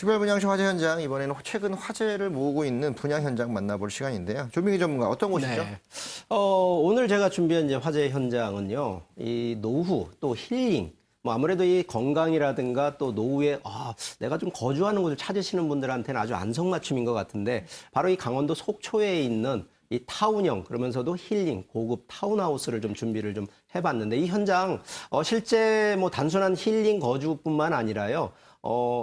특별 분양시 화재 현장, 이번에는 최근 화제를 모으고 있는 분양 현장 만나볼 시간인데요. 조민기 전문가, 어떤 곳이죠? 네. 오늘 제가 준비한 이제 화재 현장은요, 이 노후 또 힐링, 뭐 아무래도 이 건강이라든가 또 노후에 내가 좀 거주하는 곳을 찾으시는 분들한테는 아주 안성맞춤인 것 같은데, 바로 이 강원도 속초에 있는 이 타운형, 그러면서도 힐링 고급 타운하우스를 좀 준비를 좀 해봤는데, 이 현장 실제 뭐 단순한 힐링 거주뿐만 아니라요.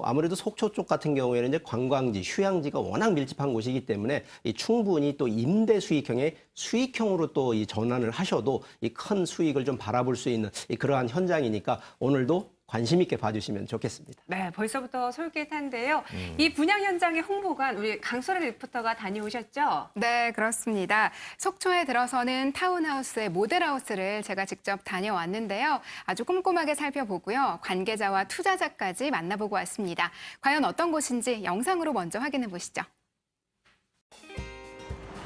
아무래도 속초 쪽 같은 경우에는 이제 관광지, 휴양지가 워낙 밀집한 곳이기 때문에 이 충분히 또 임대 수익형의 수익형으로 또 이 전환을 하셔도 이 큰 수익을 좀 바라볼 수 있는 그러한 현장이니까 오늘도 관심 있게 봐주시면 좋겠습니다. 네, 벌써부터 솔깃한데요. 이 분양 현장의 홍보관 우리 강소라 리포터가 다녀오셨죠? 네, 그렇습니다. 속초에 들어서는 타운하우스의 모델하우스를 제가 직접 다녀왔는데요. 아주 꼼꼼하게 살펴보고요. 관계자와 투자자까지 만나보고 왔습니다. 과연 어떤 곳인지 영상으로 먼저 확인해 보시죠.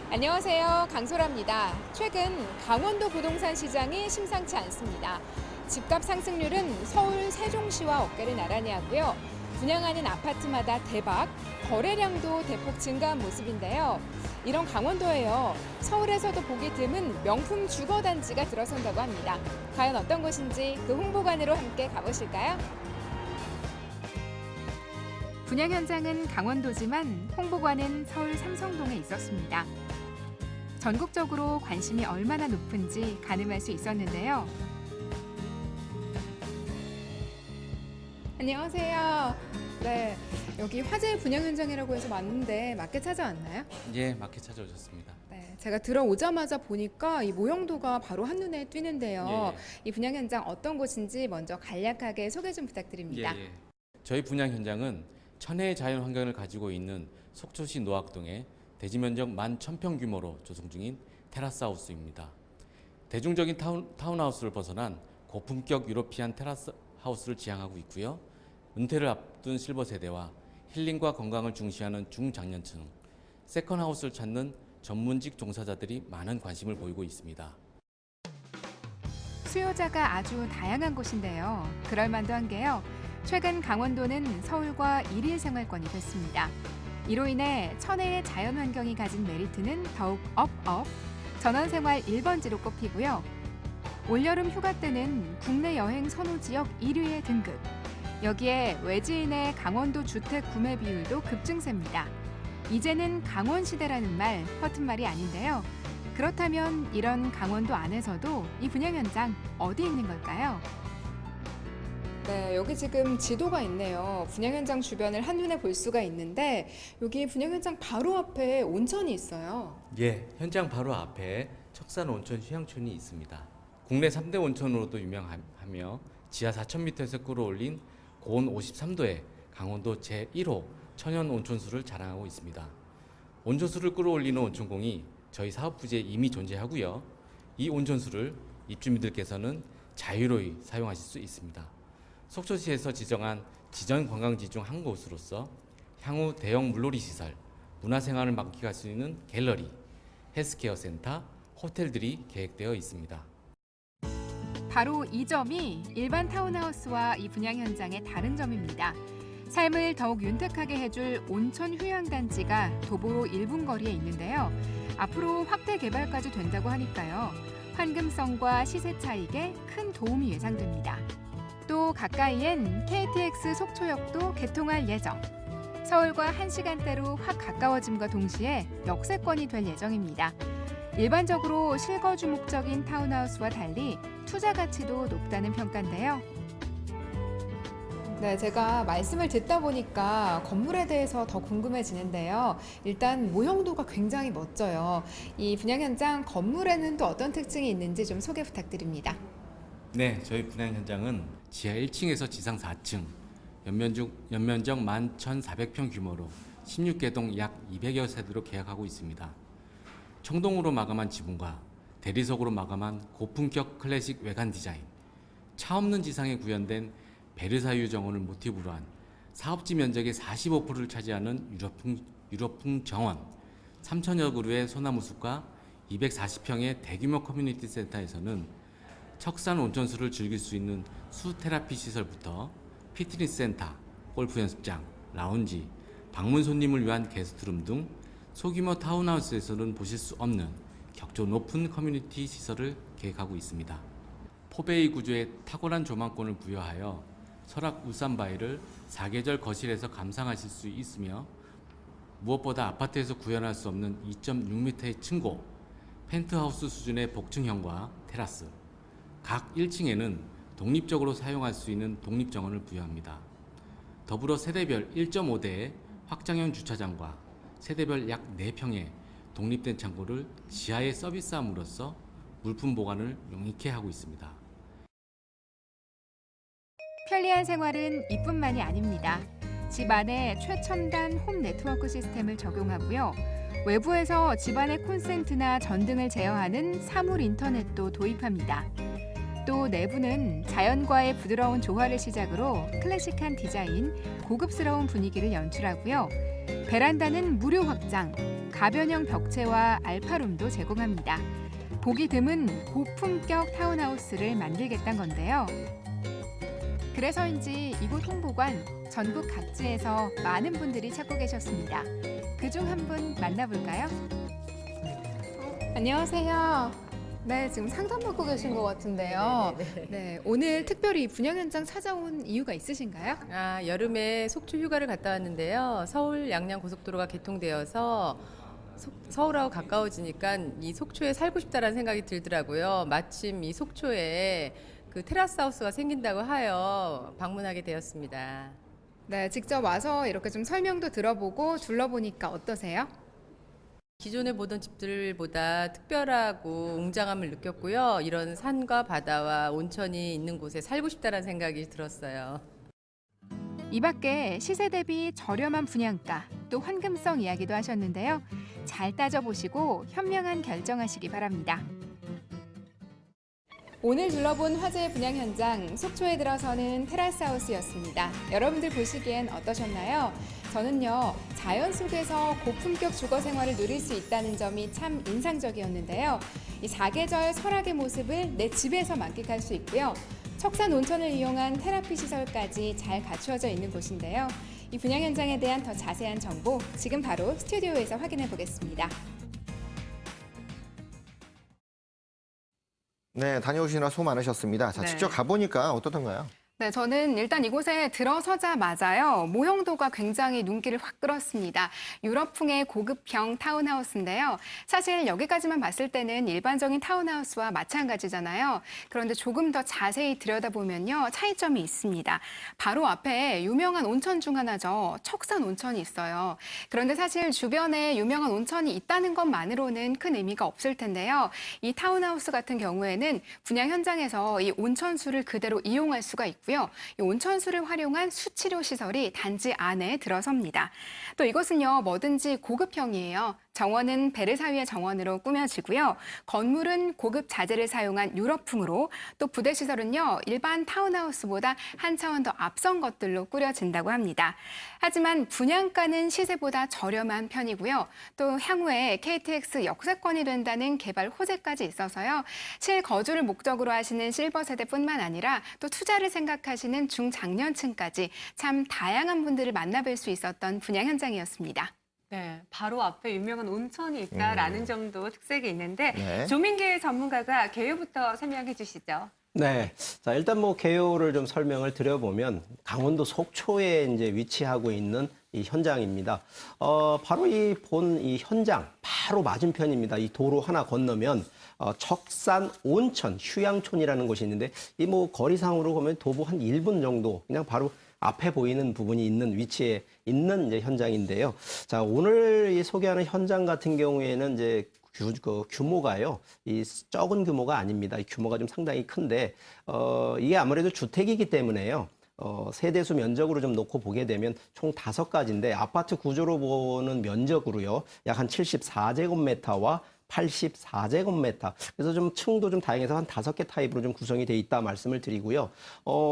안녕하세요. 강소라입니다. 최근 강원도 부동산 시장이 심상치 않습니다. 집값 상승률은 서울 세종시와 어깨를 나란히 하고요. 분양하는 아파트마다 대박, 거래량도 대폭 증가한 모습인데요. 이런 강원도에요. 서울에서도 보기 드문 명품 주거단지가 들어선다고 합니다. 과연 어떤 곳인지 그 홍보관으로 함께 가보실까요? 분양 현장은 강원도지만 홍보관은 서울 삼성동에 있었습니다. 전국적으로 관심이 얼마나 높은지 가늠할 수 있었는데요. 안녕하세요. 네, 여기 화재 분양 현장이라고 해서 왔는데 맞게 찾아왔나요? 예, 맞게 찾아오셨습니다. 네, 제가 들어오자마자 보니까 이 모형도가 바로 한눈에 띄는데요. 예. 이 분양 현장 어떤 곳인지 먼저 간략하게 소개 좀 부탁드립니다. 예. 저희 분양 현장은 천혜의 자연 환경을 가지고 있는 속초시 노학동에 대지 면적 11,000평 규모로 조성 중인 테라스 하우스입니다. 대중적인 타운하우스를 벗어난 고품격 유러피안 테라스 하우스를 지향하고 있고요. 은퇴를 앞둔 실버 세대와 힐링과 건강을 중시하는 중장년층, 세컨하우스를 찾는 전문직 종사자들이 많은 관심을 보이고 있습니다. 수요자가 아주 다양한 곳인데요. 그럴 만도 한 게요. 최근 강원도는 서울과 일일 생활권이 됐습니다. 이로 인해 천혜의 자연 환경이 가진 메리트는 더욱 업업, 전원생활 1번지로 꼽히고요. 올여름 휴가 때는 국내 여행 선호 지역 1위에 등극. 여기에 외지인의 강원도 주택 구매 비율도 급증세입니다. 이제는 강원시대라는 말, 허튼 말이 아닌데요. 그렇다면 이런 강원도 안에서도 이 분양 현장 어디 있는 걸까요? 네, 여기 지금 지도가 있네요. 분양 현장 주변을 한눈에 볼 수가 있는데 여기 분양 현장 바로 앞에 온천이 있어요. 예, 현장 바로 앞에 척산 온천 휴양촌이 있습니다. 국내 3대 온천으로도 유명하며 지하 4,000m에서 끌어올린 고온 53도의 강원도 제1호 천연 온천수를 자랑하고 있습니다. 온천수를 끌어올리는 온천공이 저희 사업 부지에 이미 존재하고요. 이 온천수를 입주민들께서는 자유로이 사용하실 수 있습니다. 속초시에서 지정한 지전 관광지 중 한 곳으로서 향후 대형 물놀이 시설, 문화생활을 만끽할 수 있는 갤러리, 헬스케어 센터, 호텔들이 계획되어 있습니다. 바로 이 점이 일반 타운하우스와 이 분양 현장의 다른 점입니다. 삶을 더욱 윤택하게 해줄 온천 휴양단지가 도보로 1분 거리에 있는데요. 앞으로 확대 개발까지 된다고 하니까요. 환금성과 시세 차익에 큰 도움이 예상됩니다. 또 가까이엔 KTX 속초역도 개통할 예정. 서울과 1시간대로 확 가까워짐과 동시에 역세권이 될 예정입니다. 일반적으로 실거주 목적인 타운하우스와 달리 투자 가치도 높다는 평가인데요. 네, 제가 말씀을 듣다 보니까 건물에 대해서 더 궁금해지는데요. 일단 모형도가 굉장히 멋져요. 이 분양 현장 건물에는 또 어떤 특징이 있는지 좀 소개 부탁드립니다. 네, 저희 분양 현장은 지하 1층에서 지상 4층, 연면적 11,400평 규모로 16개 동 약 200여 세대로 계약하고 있습니다. 청동으로 마감한 지붕과 대리석으로 마감한 고품격 클래식 외관 디자인, 차 없는 지상에 구현된 베르사유 정원을 모티브로 한 사업지 면적의 45%를 차지하는 유럽풍 정원, 3,000여 그루의 소나무 숲과 240평의 대규모 커뮤니티 센터에서는 척산 온천수를 즐길 수 있는 수테라피 시설부터 피트니스 센터, 골프 연습장, 라운지, 방문 손님을 위한 게스트룸 등 소규모 타운하우스에서는 보실 수 없는 격조 높은 커뮤니티 시설을 계획하고 있습니다. 포베이 구조에 탁월한 조망권을 부여하여 설악 울산바위를 사계절 거실에서 감상하실 수 있으며 무엇보다 아파트에서 구현할 수 없는 2.6m의 층고, 펜트하우스 수준의 복층형과 테라스, 각 1층에는 독립적으로 사용할 수 있는 독립정원을 부여합니다. 더불어 세대별 1.5대의 확장형 주차장과 세대별 약 4평의 독립된 창고를 지하에 서비스함으로써 물품 보관을 용이케 하고 있습니다. 편리한 생활은 이뿐만이 아닙니다. 집 안에 최첨단 홈 네트워크 시스템을 적용하고요. 외부에서 집안의 콘센트나 전등을 제어하는 사물 인터넷도 도입합니다. 또 내부는 자연과의 부드러운 조화를 시작으로 클래식한 디자인, 고급스러운 분위기를 연출하고요. 베란다는 무료 확장, 가변형 벽체와 알파룸도 제공합니다. 보기 드문 고품격 타운하우스를 만들겠다는 건데요. 그래서인지 이곳 홍보관 전국 각지에서 많은 분들이 찾고 계셨습니다. 그중 한 분 만나볼까요? 안녕하세요. 네, 지금 상담받고 계신 것 같은데요. 네, 오늘 특별히 분양 현장 찾아온 이유가 있으신가요? 여름에 속초 휴가를 갔다 왔는데요. 서울 양양 고속도로가 개통되어서 서울하고 가까워지니까 이 속초에 살고 싶다라는 생각이 들더라고요. 마침 이 속초에 그 테라스 하우스가 생긴다고 하여 방문하게 되었습니다. 네, 직접 와서 이렇게 좀 설명도 들어보고 둘러보니까 어떠세요? 기존에 보던 집들보다 특별하고 웅장함을 느꼈고요. 이런 산과 바다와 온천이 있는 곳에 살고 싶다는 생각이 들었어요. 이 밖에 시세 대비 저렴한 분양가, 또 환금성 이야기도 하셨는데요. 잘 따져보시고 현명한 결정하시기 바랍니다. 오늘 둘러본 화제의 분양 현장, 속초에 들어서는 테라스 하우스였습니다. 여러분들 보시기엔 어떠셨나요? 저는요, 자연 속에서 고품격 주거 생활을 누릴 수 있다는 점이 참 인상적이었는데요. 이 사계절 설악의 모습을 내 집에서 만끽할 수 있고요. 척산 온천을 이용한 테라피 시설까지 잘 갖추어져 있는 곳인데요. 이 분양 현장에 대한 더 자세한 정보 지금 바로 스튜디오에서 확인해 보겠습니다. 네, 다녀오시느라 수고 많으셨습니다. 자, 네. 직접 가보니까 어떻던가요? 네, 저는 일단 이곳에 들어서자마자요, 모형도가 굉장히 눈길을 확 끌었습니다. 유럽풍의 고급형 타운하우스인데요. 사실 여기까지만 봤을 때는 일반적인 타운하우스와 마찬가지잖아요. 그런데 조금 더 자세히 들여다보면요, 차이점이 있습니다. 바로 앞에 유명한 온천 중 하나죠. 척산 온천이 있어요. 그런데 사실 주변에 유명한 온천이 있다는 것만으로는 큰 의미가 없을 텐데요. 이 타운하우스 같은 경우에는 분양 현장에서 이 온천수를 그대로 이용할 수가 있고요. 이 온천수를 활용한 수치료 시설이 단지 안에 들어섭니다. 또 이곳은요, 뭐든지 고급형이에요. 정원은 베르사유의 정원으로 꾸며지고요. 건물은 고급 자재를 사용한 유럽풍으로, 또 부대 시설은요, 일반 타운하우스보다 한 차원 더 앞선 것들로 꾸려진다고 합니다. 하지만 분양가는 시세보다 저렴한 편이고요. 또 향후에 KTX 역세권이 된다는 개발 호재까지 있어서요. 실거주를 목적으로 하시는 실버 세대뿐만 아니라 또 투자를 생각하시는 중장년층까지 참 다양한 분들을 만나뵐 수 있었던 분양 현장이었습니다. 네, 바로 앞에 유명한 온천이 있다라는 점도 특색이 있는데 네. 조민계 전문가가 개요부터 설명해 주시죠. 네. 자, 일단 뭐 개요를 좀 설명을 드려보면 강원도 속초에 이제 위치하고 있는 이 현장입니다. 바로 이 현장 바로 맞은편입니다. 이 도로 하나 건너면 척산 온천 휴양촌이라는 곳이 있는데 이 뭐 거리상으로 보면 도보 한 1분 정도 그냥 바로 앞에 보이는 부분이 있는 위치에 있는 이제 현장인데요. 자, 오늘 이 소개하는 현장 같은 경우에는 이제 규모가요, 이 적은 규모가 아닙니다. 이 규모가 좀 상당히 큰데, 이게 아무래도 주택이기 때문에요. 세대수 면적으로 좀 놓고 보게 되면 총 5가지인데, 아파트 구조로 보는 면적으로요, 약 한 74제곱미터와 84제곱미터. 그래서 좀 층도 좀 다양해서 한 5개 타입으로 좀 구성이 돼 있다 말씀을 드리고요.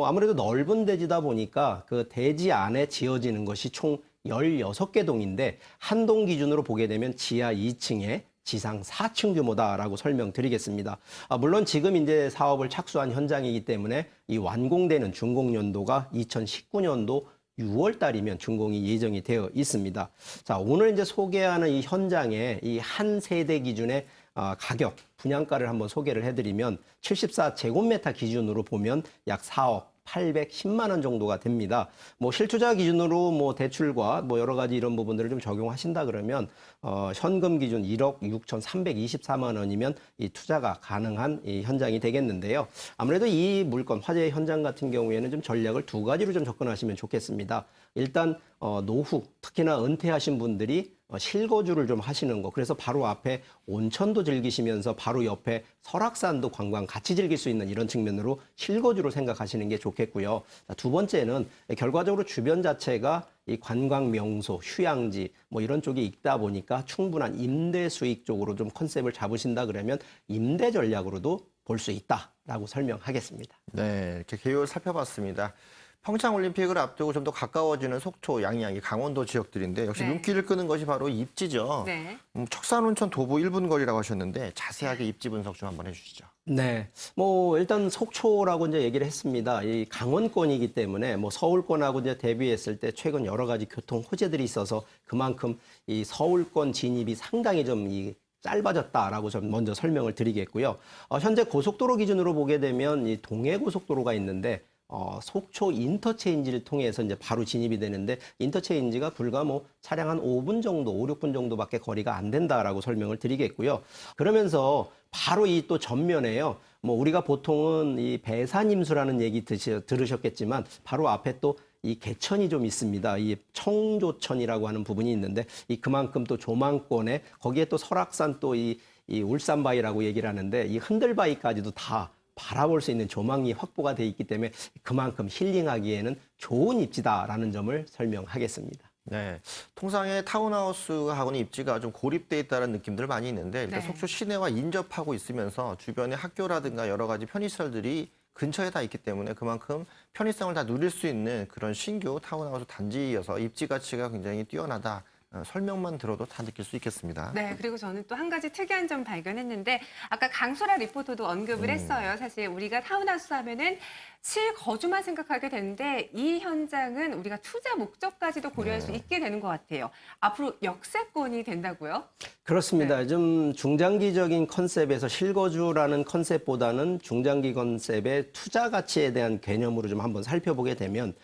아무래도 넓은 대지다 보니까 그 대지 안에 지어지는 것이 총 16개 동인데 한 동 기준으로 보게 되면 지하 2층에 지상 4층 규모다라고 설명드리겠습니다. 물론 지금 이제 사업을 착수한 현장이기 때문에 이 완공되는 준공연도가 2019년도 6월 달이면 준공이 예정이 되어 있습니다. 자, 오늘 이제 소개하는 이 현장의 이 한 세대 기준의 가격, 분양가를 한번 소개를 해드리면 74제곱미터 기준으로 보면 약 4억 810만 원 정도가 됩니다. 뭐 실투자 기준으로 뭐 대출과 뭐 여러 가지 이런 부분들을 좀 적용하신다 그러면 현금 기준 1억 6,324만 원이면 이 투자가 가능한 이 현장이 되겠는데요. 아무래도 이 물건 화재 현장 같은 경우에는 좀 전략을 두 가지로 좀 접근하시면 좋겠습니다. 일단 노후, 특히나 은퇴하신 분들이 실거주를 좀 하시는 거. 그래서 바로 앞에 온천도 즐기시면서 바로 옆에 설악산도 관광 같이 즐길 수 있는 이런 측면으로 실거주로 생각하시는 게 좋겠고요. 두 번째는 결과적으로 주변 자체가 이 관광 명소, 휴양지 뭐 이런 쪽에 있다 보니까 충분한 임대 수익 쪽으로 좀 컨셉을 잡으신다 그러면 임대 전략으로도 볼 수 있다라고 설명하겠습니다. 네, 이렇게 개요를 살펴봤습니다. 평창올림픽을 앞두고 좀 더 가까워지는 속초, 양양, 강원도 지역들인데 역시 네. 눈길을 끄는 것이 바로 입지죠. 네. 척산온천 도보 1분 거리라고 하셨는데 자세하게 입지 분석 좀 한번 해주시죠. 네, 뭐 일단 속초라고 이제 얘기를 했습니다. 이 강원권이기 때문에 뭐 서울권하고 이제 대비했을 때 최근 여러 가지 교통 호재들이 있어서 그만큼 이 서울권 진입이 상당히 좀 짧아졌다라고 좀 먼저 설명을 드리겠고요. 현재 고속도로 기준으로 보게 되면 이 동해고속도로가 있는데 속초 인터체인지를 통해서 이제 바로 진입이 되는데 인터체인지가 불과 뭐 차량 한 5분 정도, 5, 6분 정도밖에 거리가 안 된다라고 설명을 드리겠고요. 그러면서 바로 이 또 전면에요. 뭐 우리가 보통은 이 배산임수라는 얘기 들으셨겠지만 바로 앞에 또 이 개천이 좀 있습니다. 이 청조천이라고 하는 부분이 있는데 이 그만큼 또 조망권에 거기에 또 설악산 또 이 울산바위라고 얘기를 하는데 이 흔들바위까지도 다 바라볼 수 있는 조망이 확보가 돼 있기 때문에 그만큼 힐링하기에는 좋은 입지다라는 점을 설명하겠습니다. 네, 통상의 타운하우스하고는 입지가 좀 고립돼 있다는 느낌들 많이 있는데 일단 네. 속초 시내와 인접하고 있으면서 주변에 학교라든가 여러 가지 편의시설들이 근처에 다 있기 때문에 그만큼 편의성을 다 누릴 수 있는 그런 신규 타운하우스 단지여서 입지 가치가 굉장히 뛰어나다. 설명만 들어도 다 느낄 수 있겠습니다. 네, 그리고 저는 또 한 가지 특이한 점 발견했는데 아까 강소라 리포터도 언급을 했어요. 사실 우리가 타운하우스 하면은 실거주만 생각하게 되는데 이 현장은 우리가 투자 목적까지도 고려할 수 있게 되는 것 같아요. 앞으로 역세권이 된다고요? 그렇습니다. 좀 중장기적인 컨셉에서 실거주라는 컨셉보다는 중장기 컨셉의 투자 가치에 대한 개념으로 좀 한번 살펴보게 되면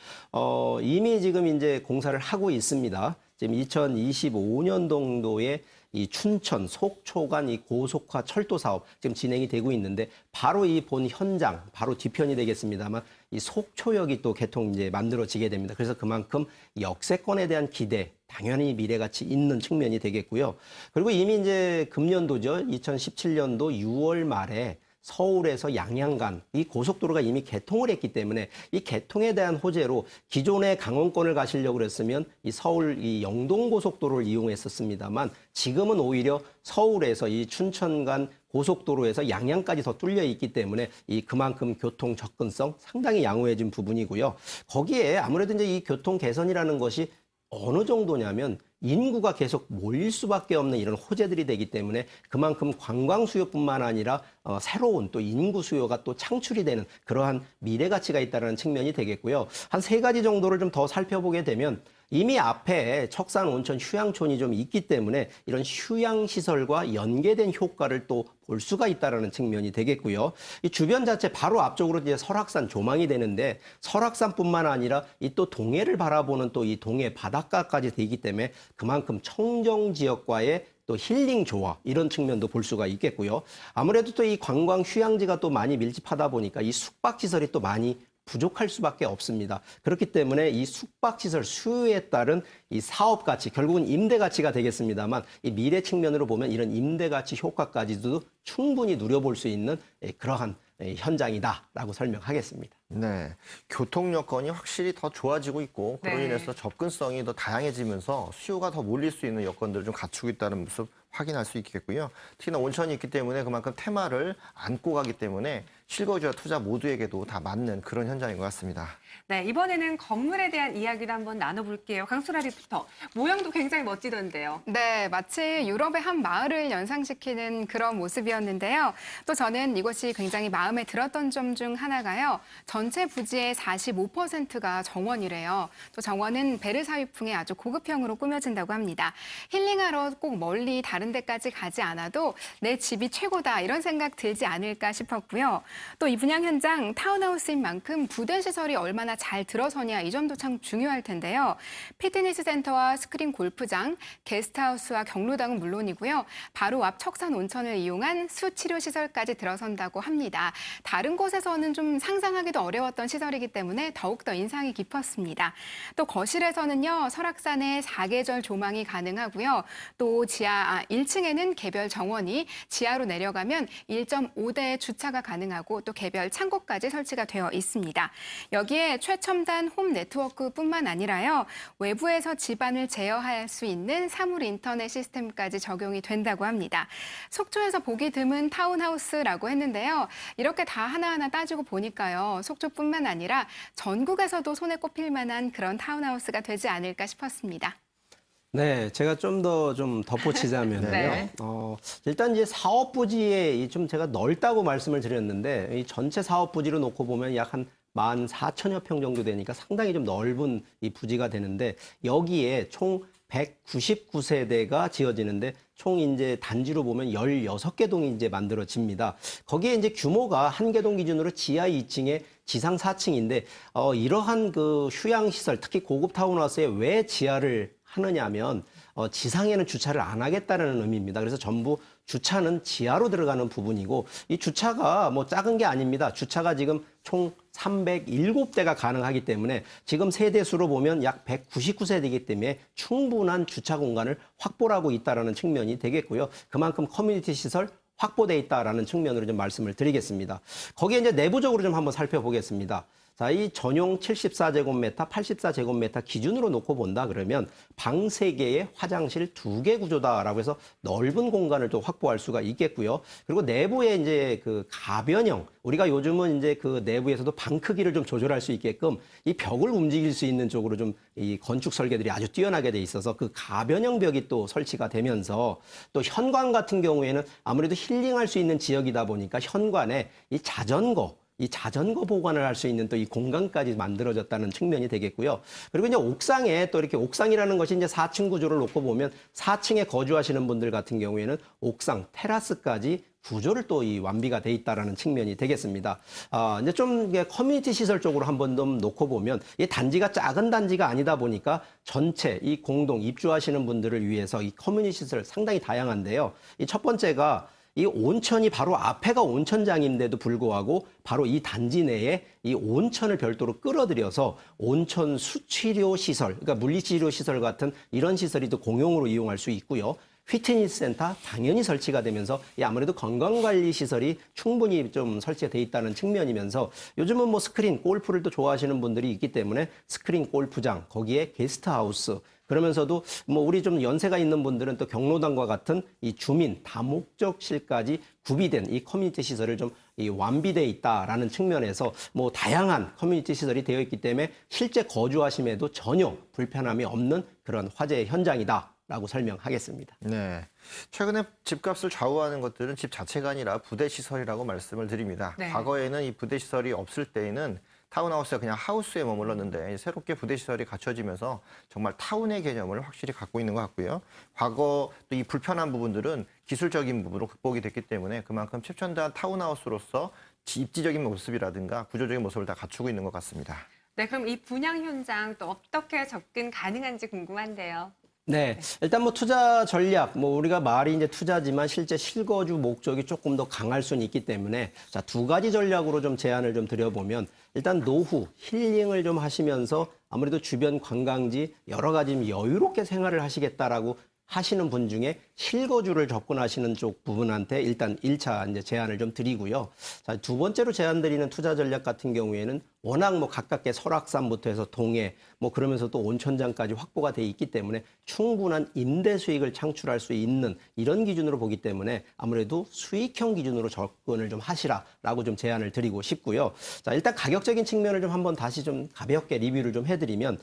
이미 지금 이제 공사를 하고 있습니다. 지금 2025년도에 이 춘천, 속초 간 이 고속화 철도 사업 지금 진행이 되고 있는데 바로 이 본 현장, 바로 뒤편이 되겠습니다만 이 속초역이 또 개통 이제 만들어지게 됩니다. 그래서 그만큼 역세권에 대한 기대, 당연히 미래가치 있는 측면이 되겠고요. 그리고 이미 이제 금년도죠. 2017년도 6월 말에 서울에서 양양 간 이 고속도로가 이미 개통을 했기 때문에 이 개통에 대한 호재로 기존의 강원권을 가시려고 그랬으면 이 서울 이 영동 고속도로를 이용했었습니다만 지금은 오히려 서울에서 이 춘천 간 고속도로에서 양양까지 더 뚫려 있기 때문에 이 그만큼 교통 접근성 상당히 양호해진 부분이고요. 거기에 아무래도 이제 이 교통 개선이라는 것이 어느 정도냐면 인구가 계속 몰릴 수밖에 없는 이런 호재들이 되기 때문에 그만큼 관광 수요뿐만 아니라 새로운 또 인구 수요가 또 창출이 되는 그러한 미래 가치가 있다는 측면이 되겠고요. 한 세 가지 정도를 좀 더 살펴보게 되면 이미 앞에 척산 온천 휴양촌이 좀 있기 때문에 이런 휴양시설과 연계된 효과를 또 볼 수가 있다는 측면이 되겠고요. 이 주변 자체 바로 앞쪽으로 이제 설악산 조망이 되는데 설악산뿐만 아니라 이 또 동해를 바라보는 또 이 동해 바닷가까지 되기 때문에 그만큼 청정 지역과의 또 힐링 조화 이런 측면도 볼 수가 있겠고요. 아무래도 또 이 관광 휴양지가 또 많이 밀집하다 보니까 이 숙박시설이 또 많이 부족할 수밖에 없습니다. 그렇기 때문에 이 숙박시설 수요에 따른 이 사업 가치, 결국은 임대 가치가 되겠습니다만 이 미래 측면으로 보면 이런 임대 가치 효과까지도 충분히 누려볼 수 있는 그러한 현장이다라고 설명하겠습니다. 네, 교통 여건이 확실히 더 좋아지고 있고 그로 네. 인해서 접근성이 더 다양해지면서 수요가 더 몰릴 수 있는 여건들을 좀 갖추고 있다는 모습 확인할 수 있겠고요. 특히나 온천이 있기 때문에 그만큼 테마를 안고 가기 때문에 실거주와 투자 모두에게도 다 맞는 그런 현장인 것 같습니다. 네, 이번에는 건물에 대한 이야기를 한번 나눠볼게요. 강소라 리포터, 모양도 굉장히 멋지던데요. 네, 마치 유럽의 한 마을을 연상시키는 그런 모습이었는데요. 또 저는 이것이 굉장히 마음에 들었던 점 중 하나가요. 전체 부지의 45%가 정원이래요. 또 정원은 베르사유풍의 아주 고급형으로 꾸며진다고 합니다. 힐링하러 꼭 멀리 다른 데까지 가지 않아도 내 집이 최고다 이런 생각 들지 않을까 싶었고요. 또 이 분양 현장 타운하우스인 만큼 부대 시설이 얼마나 잘 들어서냐 이 점도 참 중요할 텐데요. 피트니스 센터와 스크린 골프장, 게스트하우스와 경로당은 물론이고요. 바로 앞 척산 온천을 이용한 수치료 시설까지 들어선다고 합니다. 다른 곳에서는 좀 상상하기도 어려웠던 시설이기 때문에 더욱더 인상이 깊었습니다. 또 거실에서는요. 설악산의 사계절 조망이 가능하고요. 또 지하 1층에는 개별 정원이 지하로 내려가면 1.5대의 주차가 가능하고 또 개별 창고까지 설치가 되어 있습니다. 여기에 최첨단 홈 네트워크뿐만 아니라요. 외부에서 집안을 제어할 수 있는 사물 인터넷 시스템까지 적용이 된다고 합니다. 속초에서 보기 드문 타운하우스라고 했는데요. 이렇게 다 하나하나 따지고 보니까요. 속초뿐만 아니라 전국에서도 손에 꼽힐 만한 그런 타운하우스가 되지 않을까 싶었습니다. 네, 제가 좀 더 덧붙이자면요. 네. 일단 이제 사업 부지에 좀 제가 넓다고 말씀을 드렸는데 이 전체 사업 부지로 놓고 보면 약 한 14,000여 평 정도 되니까 상당히 좀 넓은 이 부지가 되는데 여기에 총 199세대가 지어지는데 총 이제 단지로 보면 16개 동이 이제 만들어집니다. 거기에 이제 규모가 한 개 동 기준으로 지하 2층에 지상 4층인데 이러한 그 휴양 시설, 특히 고급 타운하우스에 왜 지하를 하느냐면 지상에는 주차를 안 하겠다는 의미입니다. 그래서 전부 주차는 지하로 들어가는 부분이고 이 주차가 뭐 작은 게 아닙니다. 주차가 지금 총 307대가 가능하기 때문에 지금 세대 수로 보면 약 199세대이기 때문에 충분한 주차 공간을 확보하고 있다는 측면이 되겠고요. 그만큼 커뮤니티 시설 확보돼 있다라는 측면으로 좀 말씀을 드리겠습니다. 거기에 이제 내부적으로 좀 한번 살펴보겠습니다. 자, 이 전용 74제곱미터, 84제곱미터 기준으로 놓고 본다 그러면 방 3개에 화장실 2개 구조다라고 해서 넓은 공간을 또 확보할 수가 있겠고요. 그리고 내부에 이제 그 가변형, 우리가 요즘은 이제 그 내부에서도 방 크기를 좀 조절할 수 있게끔 이 벽을 움직일 수 있는 쪽으로 좀 이 건축 설계들이 아주 뛰어나게 돼 있어서 그 가변형 벽이 또 설치가 되면서 또 현관 같은 경우에는 아무래도 힐링할 수 있는 지역이다 보니까 현관에 이 자전거 보관을 할 수 있는 또 이 공간까지 만들어졌다는 측면이 되겠고요. 그리고 이제 옥상에 또 이렇게 옥상이라는 것이 이제 4층 구조를 놓고 보면 4층에 거주하시는 분들 같은 경우에는 옥상, 테라스까지 구조를 또 이 완비가 돼 있다라는 측면이 되겠습니다. 이제 좀 커뮤니티 시설 쪽으로 한번 좀 놓고 보면 이 단지가 작은 단지가 아니다 보니까 전체 이 공동 입주하시는 분들을 위해서 이 커뮤니티 시설 상당히 다양한데요. 이 첫 번째가 이 온천이 바로 앞에가 온천장인데도 불구하고 바로 이 단지 내에 이 온천을 별도로 끌어들여서 온천 수치료 시설, 그러니까 물리치료 시설 같은 이런 시설이 또 공용으로 이용할 수 있고요. 피트니스 센터 당연히 설치가 되면서 아무래도 건강관리 시설이 충분히 좀 설치가 돼 있다는 측면이면서 요즘은 뭐 스크린, 골프를 또 좋아하시는 분들이 있기 때문에 스크린 골프장, 거기에 게스트하우스, 그러면서도 뭐 우리 좀 연세가 있는 분들은 또 경로당과 같은 이 주민 다목적실까지 구비된 이 커뮤니티 시설을 좀 이 완비돼 있다라는 측면에서 뭐 다양한 커뮤니티 시설이 되어 있기 때문에 실제 거주하심에도 전혀 불편함이 없는 그런 화재 현장이다라고 설명하겠습니다. 네. 최근에 집값을 좌우하는 것들은 집 자체가 아니라 부대 시설이라고 말씀을 드립니다. 네. 과거에는 이 부대 시설이 없을 때에는 타운하우스가 그냥 하우스에 머물렀는데 새롭게 부대 시설이 갖춰지면서 정말 타운의 개념을 확실히 갖고 있는 것 같고요. 과거 또 이 불편한 부분들은 기술적인 부분으로 극복이 됐기 때문에 그만큼 최첨단 타운하우스로서 입지적인 모습이라든가 구조적인 모습을 다 갖추고 있는 것 같습니다. 네, 그럼 이 분양 현장 또 어떻게 접근 가능한지 궁금한데요. 네, 일단 뭐 투자 전략, 뭐 우리가 말이 이제 투자지만 실제 실거주 목적이 조금 더 강할 수는 있기 때문에 자, 2가지 전략으로 좀 제안을 좀 드려보면 일단 노후, 힐링을 좀 하시면서 아무래도 주변 관광지 여러 가지 여유롭게 생활을 하시겠다라고 하시는 분 중에 실거주를 접근하시는 쪽 부분한테 일단 1차 이제 제안을 좀 드리고요. 자, 2번째로 제안 드리는 투자 전략 같은 경우에는 워낙 뭐 가깝게 설악산부터 해서 동해 뭐 그러면서 또 온천장까지 확보가 돼 있기 때문에 충분한 임대 수익을 창출할 수 있는 이런 기준으로 보기 때문에 아무래도 수익형 기준으로 접근을 좀 하시라라고 좀 제안을 드리고 싶고요. 자, 일단 가격적인 측면을 좀 한번 다시 좀 가볍게 리뷰를 좀 해드리면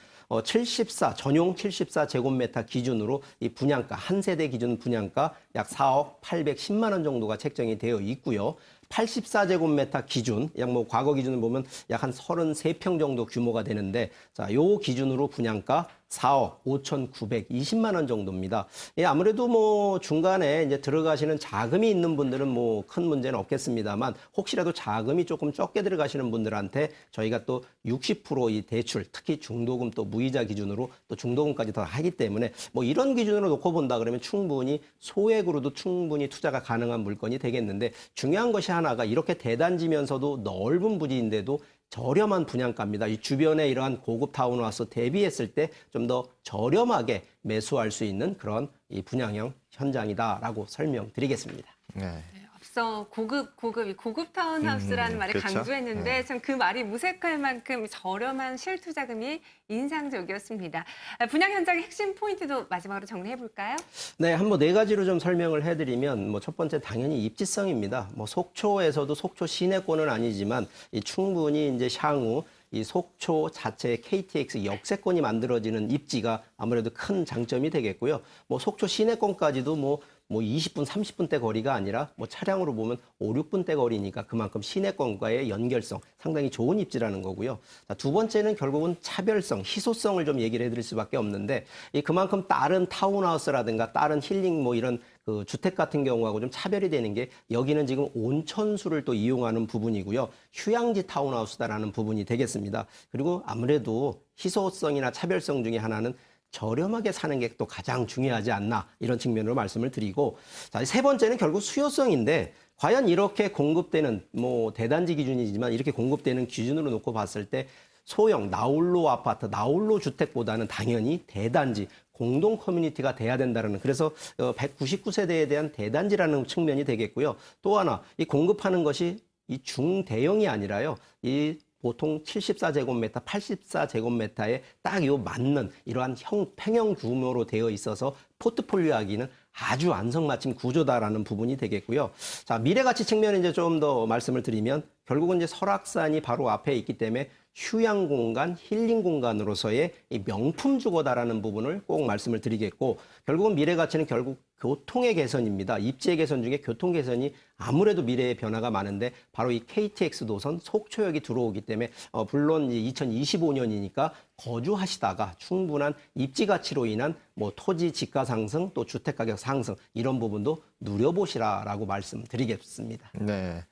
전용 74제곱미터 기준으로 이 분양가 한 세대 기준 분양가 약 4억 810만 원 정도가 책정이 되어 있고요. 84제곱미터 기준, 약 뭐 과거 기준을 보면 약 한 33평 정도 규모가 되는데, 자, 요 기준으로 분양가 4억 5,920만 원 정도입니다. 예, 아무래도 뭐 중간에 이제 들어가시는 자금이 있는 분들은 뭐 큰 문제는 없겠습니다만, 혹시라도 자금이 조금 적게 들어가시는 분들한테 저희가 또 60%이 대출, 특히 중도금 또 무이자 기준으로 또 중도금까지 더 하기 때문에 뭐 이런 기준으로 놓고 본다 그러면 충분히 소액으로도 충분히 투자가 가능한 물건이 되겠는데, 중요한 것이 하나가 이렇게 대단지면서도 넓은 부지인데도 저렴한 분양가입니다. 이 주변에 이러한 고급 타운하우스 대비했을 때 좀 더 저렴하게 매수할 수 있는 그런 이 분양형 현장이다라고 설명드리겠습니다. 네. 앞서 고급 타운하우스라는 말을 그렇죠. 강조했는데 참 그 말이 무색할 만큼 저렴한 실투자금이 인상적이었습니다. 분양 현장의 핵심 포인트도 마지막으로 정리해 볼까요? 네, 한번 네 가지로 좀 설명을 해드리면, 뭐 첫 번째 당연히 입지성입니다. 뭐 속초에서도 속초 시내권은 아니지만 이 충분히 이제 향후 이 속초 자체의 KTX 역세권이 만들어지는 입지가 아무래도 큰 장점이 되겠고요. 뭐 속초 시내권까지도 뭐 20분, 30분대 거리가 아니라 뭐 차량으로 보면 5, 6분대 거리니까 그만큼 시내권과의 연결성 상당히 좋은 입지라는 거고요. 자, 두 번째는 결국은 차별성, 희소성을 좀 얘기를 해드릴 수밖에 없는데, 이 그만큼 다른 타운하우스라든가 다른 힐링 뭐 이런 그 주택 같은 경우하고 좀 차별이 되는 게, 여기는 지금 온천수를 또 이용하는 부분이고요. 휴양지 타운하우스다라는 부분이 되겠습니다. 그리고 아무래도 희소성이나 차별성 중에 하나는 저렴하게 사는 게 또 가장 중요하지 않나, 이런 측면으로 말씀을 드리고, 자, 세 번째는 결국 수요성인데, 과연 이렇게 공급되는 뭐 대단지 기준이지만 이렇게 공급되는 기준으로 놓고 봤을 때 소형 나홀로 아파트, 나홀로 주택보다는 당연히 대단지, 공동 커뮤니티가 돼야 된다는, 그래서 199세대에 대한 대단지라는 측면이 되겠고요. 또 하나, 이 공급하는 것이 이 중대형이 아니라요, 이 보통 74제곱미터, 84제곱미터에 딱 요 맞는 이러한 평형 규모로 되어 있어서 포트폴리오 하기는 아주 안성맞춤 구조다라는 부분이 되겠고요. 자, 미래가치 측면에 이제 좀 더 말씀을 드리면, 결국은 이제 설악산이 바로 앞에 있기 때문에 휴양 공간, 힐링 공간으로서의 이 명품 주거다라는 부분을 꼭 말씀을 드리겠고, 결국은 미래 가치는 결국 교통의 개선입니다. 입지의 개선 중에 교통 개선이 아무래도 미래의 변화가 많은데, 바로 이 KTX 노선 속초역이 들어오기 때문에 물론 2025년이니까 거주하시다가 충분한 입지 가치로 인한 뭐 토지 지가 상승, 또 주택 가격 상승, 이런 부분도 누려보시라라고 말씀드리겠습니다. 네.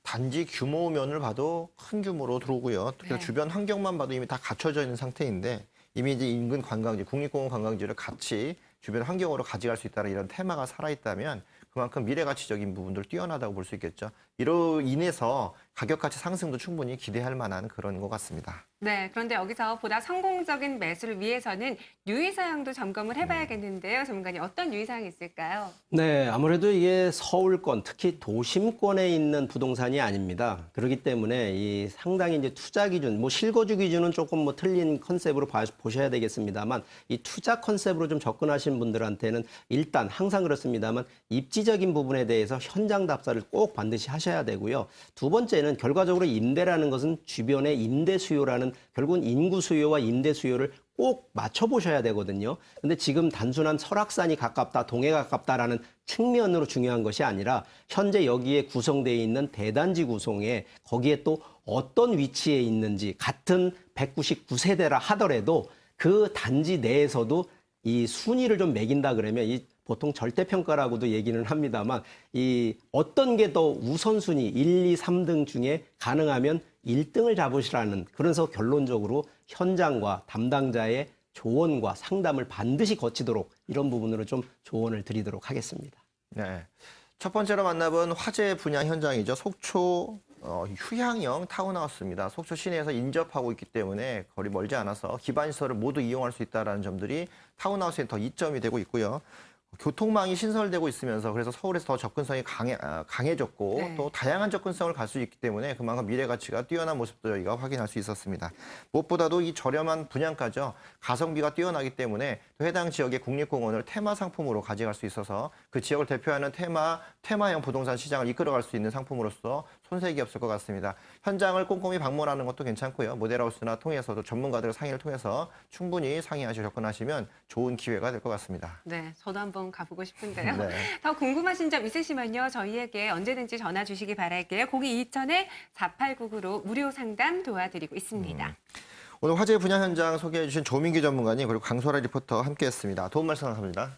단지 규모면을 봐도 큰 규모로 들어오고요. 특히 주변 환경만 봐도 이미 다 갖춰져 있는 상태인데, 이미 이제 인근 관광지, 국립공원 관광지를 같이 주변 환경으로 가져갈 수 있다는 이런 테마가 살아있다면 그만큼 미래가치적인 부분들 뛰어나다고 볼 수 있겠죠. 이로 인해서 가격 가치 상승도 충분히 기대할 만한 그런 것 같습니다. 네, 그런데 여기서 보다 성공적인 매수를 위해서는 유의사항도 점검을 해봐야겠는데요. 전문가님, 어떤 유의사항이 있을까요? 네, 아무래도 이게 서울권, 특히 도심권에 있는 부동산이 아닙니다. 그렇기 때문에 이 상당히 이제 투자 기준, 뭐 실거주 기준은 조금 뭐 틀린 컨셉으로 보셔야 되겠습니다만, 이 투자 컨셉으로 좀 접근하시는 분들한테는 일단 항상 그렇습니다만 입지적인 부분에 대해서 현장 답사를 꼭 반드시 하셔야 되고요. 두 번째는 결과적으로 임대라는 것은 주변의 임대 수요라는, 결국은 인구 수요와 임대 수요를 꼭 맞춰보셔야 되거든요. 근데 지금 단순한 설악산이 가깝다, 동해에 가깝다라는 측면으로 중요한 것이 아니라, 현재 여기에 구성되어 있는 대단지 구성에 거기에 또 어떤 위치에 있는지, 같은 199세대라 하더라도 그 단지 내에서도 이 순위를 좀 매긴다 그러면, 이 보통 절대평가라고도 얘기는 합니다만, 이 어떤 게 더 우선순위 1, 2, 3등 중에 가능하면 1등을 잡으시라는, 그래서 결론적으로 현장과 담당자의 조언과 상담을 반드시 거치도록, 이런 부분으로 좀 조언을 드리도록 하겠습니다. 네. 첫 번째로 만나본 화재 분양 현장이죠. 속초 휴양형 타운하우스입니다. 속초 시내에서 인접하고 있기 때문에 거리 멀지 않아서 기반시설을 모두 이용할 수 있다는 점들이 타운하우스에 더 이점이 되고 있고요. 교통망이 신설되고 있으면서 그래서 서울에서 더 접근성이 강해졌고 네. 또 다양한 접근성을 갈 수 있기 때문에 그만큼 미래 가치가 뛰어난 모습도 저희가 확인할 수 있었습니다. 무엇보다도 이 저렴한 분양가죠. 가성비가 뛰어나기 때문에 또 해당 지역의 국립공원을 테마 상품으로 가져갈 수 있어서 그 지역을 대표하는 테마형 부동산 시장을 이끌어갈 수 있는 상품으로서 손색이 없을 것 같습니다. 현장을 꼼꼼히 방문하는 것도 괜찮고요. 모델하우스나 통해서도 전문가들 상의를 통해서 충분히 상의하시고 접근하시면 좋은 기회가 될 것 같습니다. 네, 저도 한번 가보고 싶은데요. 네. 더 궁금하신 점 있으시면요. 저희에게 언제든지 전화 주시기 바랄게요. 02-2000-4899로 무료 상담 도와드리고 있습니다. 오늘 화재 분야 현장 소개해 주신 조민기 전문가님 그리고 강소라 리포터 함께했습니다. 도움 말씀 감사합니다.